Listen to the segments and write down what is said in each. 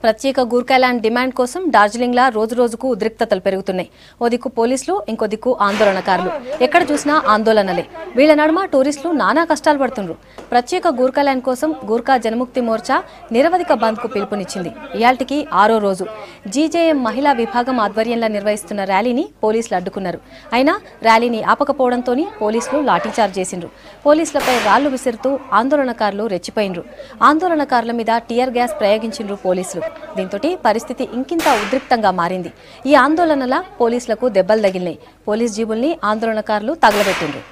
ప్రత్యేక గూర్ఖాలాండ్ డిమాండ్ కోసం డార్జిలింగ్లా రోజు రోజుకు ఉద్రిక్తతలు పెరుగుతున్నాయి. ఓ దిక్కు పోలీసులు, ఇంకో దిక్కు ఆందోళనకారులు. ఎక్కడ చూసినా ఆందోళనలే. వీళ్ల నడుమ టూరిస్టులు నానా కష్టాలు పడుతున్నారు. ప్రత్యేక గూర్ఖాలాండ్ కోసం గూర్ఖా జనముక్తి మోర్చా నిరవధిక బంద్కు పిలుపునిచ్చింది. ఇయాల్టికి 6వ రోజు. జీజేఎం మహిళా విభాగం ఆధ్వర్యంలో నిర్వహిస్తున్న ర్యాలీని పోలీసులు అడ్డుకున్నారు. అయినా ర్యాలీని ఆపకపోవడంతో పోలీసులు లాఠీచార్జ్ చేసిండ్రు. పోలీసులపై రాళ్లు విసురుతూ ఆందోళనకారులు రెచ్చిపోయినరు. ఆందోళనకారుల మీద టియర్ గ్యాస్ ప్రయోగించిండ్రు పోలీసులు. దీంతో పరిస్థితి ఇంకింత ఉద్రిక్తంగా మారింది. ఈ ఆందోళనల పోలీసులకు దెబ్బలు తగిలినాయి. పోలీస్ జీబుల్ని ఆందోళనకారులు తగలబెట్టిండ్రు.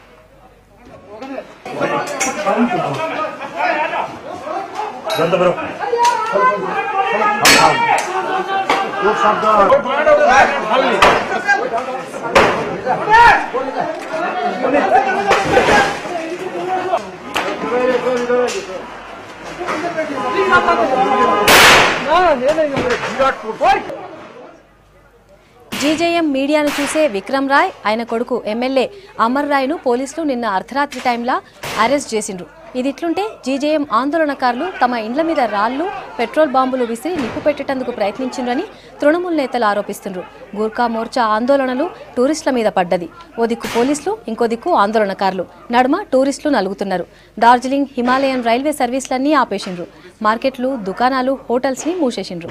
జీజేఎం మీడియాను చూసే విక్రమ్ రాయ్, ఆయన కొడుకు ఎమ్మెల్యే అమర్ రాయ్ను పోలీసులు నిన్న అర్ధరాత్రి టైంలో అరెస్ట్ చేసిండ్రు. ఇది ఇట్లుంటే జీజేఎం ఆందోళనకారులు తమ ఇండ్ల మీద రాళ్లు, పెట్రోల్ బాంబులు విసిరి నిప్పు పెట్టేందుకు ప్రయత్నించిండ్రని తృణమూల్ నేతలు ఆరోపిస్తున్నారు. గూర్ఖా మోర్చా ఆందోళనలు టూరిస్టుల మీద పడ్డది. ఓ దిక్కు పోలీసులు, ఇంకో దిక్కు ఆందోళనకారులు. నడుమ టూరిస్టులు నలుగుతున్నారు. డార్జిలింగ్ హిమాలయన్ రైల్వే సర్వీసులన్నీ ఆపేసిండ్రు. మార్కెట్లు, దుకాణాలు, హోటల్స్ని మూసేసిండ్రు.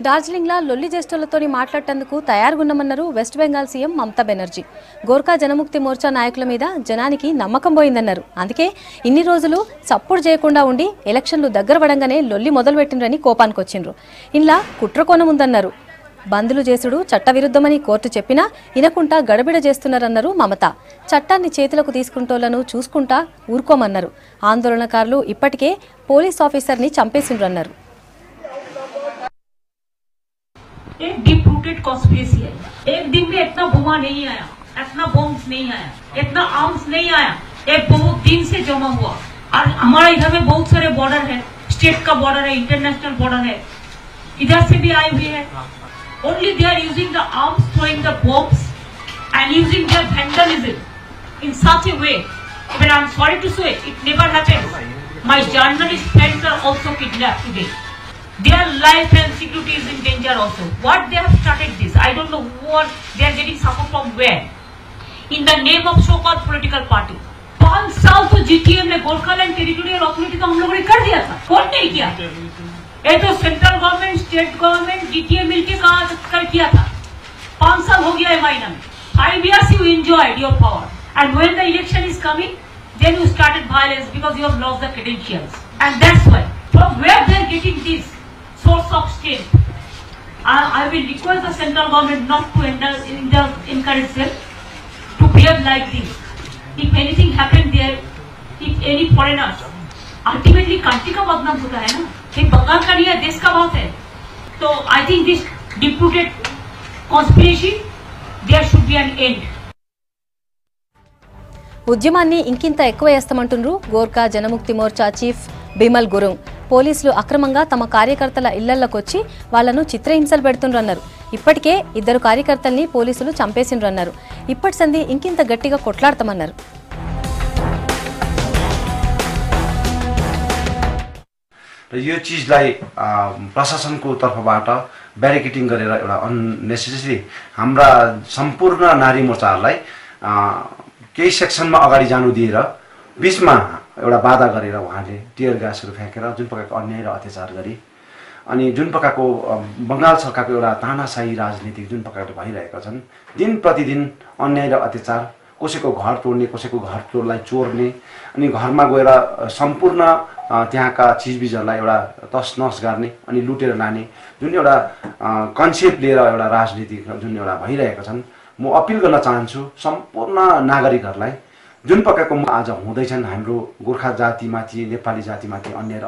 డార్జిలింగ్లో లొల్లి జ్యేష్ఠులతో మాట్లాడేందుకు తయారుగున్నామన్నారు వెస్ట్ బెంగాల్ సీఎం మమతా బెనర్జీ. గోర్ఖా జనముక్తి మోర్చా నాయకుల మీద జనానికి నమ్మకం పోయిందన్నారు. అందుకే ఇన్ని రోజులు సపోర్ట్ చేయకుండా ఉండి ఎలక్షన్లు దగ్గర పడంగానే లొల్లి మొదలుపెట్టిండ్రని కోపానికి వచ్చిండ్రు. ఇంట్లో కుట్రకోణం ఉందన్నారు. బందులు చేసుడు చట్టవిరుద్ధమని కోర్టు చెప్పినా వినకుండా గడబిడ చేస్తున్నారన్నారు మమత. చట్టాన్ని చేతులకు తీసుకుంటోళ్లను చూసుకుంటా ఊరుకోమన్నారు. ఆందోళనకారులు ఇప్పటికే పోలీస్ ఆఫీసర్ని చంపేసిండ్రన్నారు. एक डीप रूटेड कॉन्स्पिरेसी है. एक दिन में इतना बोमा नहीं आया, इतना बॉम्ब्स नहीं आया, इतना आर्म्स नहीं आया. ये बहुत दिन से जमा हुआ. और हमारा इधर में बहुत सारे बॉर्डर है, स्टेट का बॉर्डर है, इंटरनेशनल बॉर्डर है, इधर से भी आए हुए हैं. Only they are using the arms, throwing the bombs and using their vandalism in such a way. But I'm sorry to say, it never happened. My journalist friends are also kidnapped today. Their life and security is in danger also. What they have started this, I don't know what they are getting support from where. In the name of so-called political party. 5 साल तो GTM ने Gorkhaland territorial authority का हम लोगों ने कर दिया था. कौन नहीं किया? ये तो central government, state government, GTM मिलके कर किया था. 5 साल हो गया है महीना में. 5 years you enjoyed your power, and when the election is coming, then you started violence because you have lost the credentials. And that's why, from where they are getting this source of strength, I will request the central government not to encourage them to behave like this. If anything happened there, if any foreigners, ultimately country का बदनाम होता है ना. ये बंगाल का नहीं है, देश का बात है. तो I think this deep-rooted conspiracy, there should be an end. ఉద్యమాన్ని ఇంకింత ఎక్కువ చేస్తామంటున్నారు గోర్ఖా జనముక్తి మోర్చా చీఫ్ బిమల్ గురుంగ్. పోలీసులు అక్రమంగా తమ కార్యకర్తల ఇళ్లలోకొచ్చి వాళ్లను చిత్రహింసలు పెడుతుండ్రన్నారు. ఇప్పటికే 2 కార్యకర్తల్ని పోలీసులు చంపేసిండ్రన్నారు. ఇప్పటి సంధి ఇంకింత గట్టిగా కొట్లాడతామన్నారు. यो चीजलाई प्रशासनको तर्फबाट ब्यारिकेडिङ गरेर एउटा अननेसेसरी हाम्रा सम्पूर्ण नारी मोर्चाहरूलाई केही सेक्सनमा अगाडि जानु दिएर बीचमा एउटा बाधा गरेर उहाँले टियर ग्यासहरू फ्याँकेर जुन प्रकारको अन्याय र अत्याचार गरी अनि जुन प्रकारको बङ्गाल सरकारको एउटा तानाशाही राजनीति जुन प्रकारले भइरहेका छन्, दिन प्रतिदिन अन्याय र अत्याचार, कसैको घर तोड्ने, कसैको घरलाई चोर्ने, अनि घरमा गएर सम्पूर्ण त्यहाँका चिजबिजहरूलाई एउटा तसनस गर्ने अनि लुटेर लाने जुन एउटा कन्सेप्ट लिएर एउटा राजनीति जुन एउटा भइरहेका छन्, म अपिल गर्न चाहन्छु सम्पूर्ण नागरिकहरूलाई जुन प्रकारको आज हुँदैछन् हाम्रो गोर्खा जातिमाथि, नेपाली जातिमाथि अन्याय र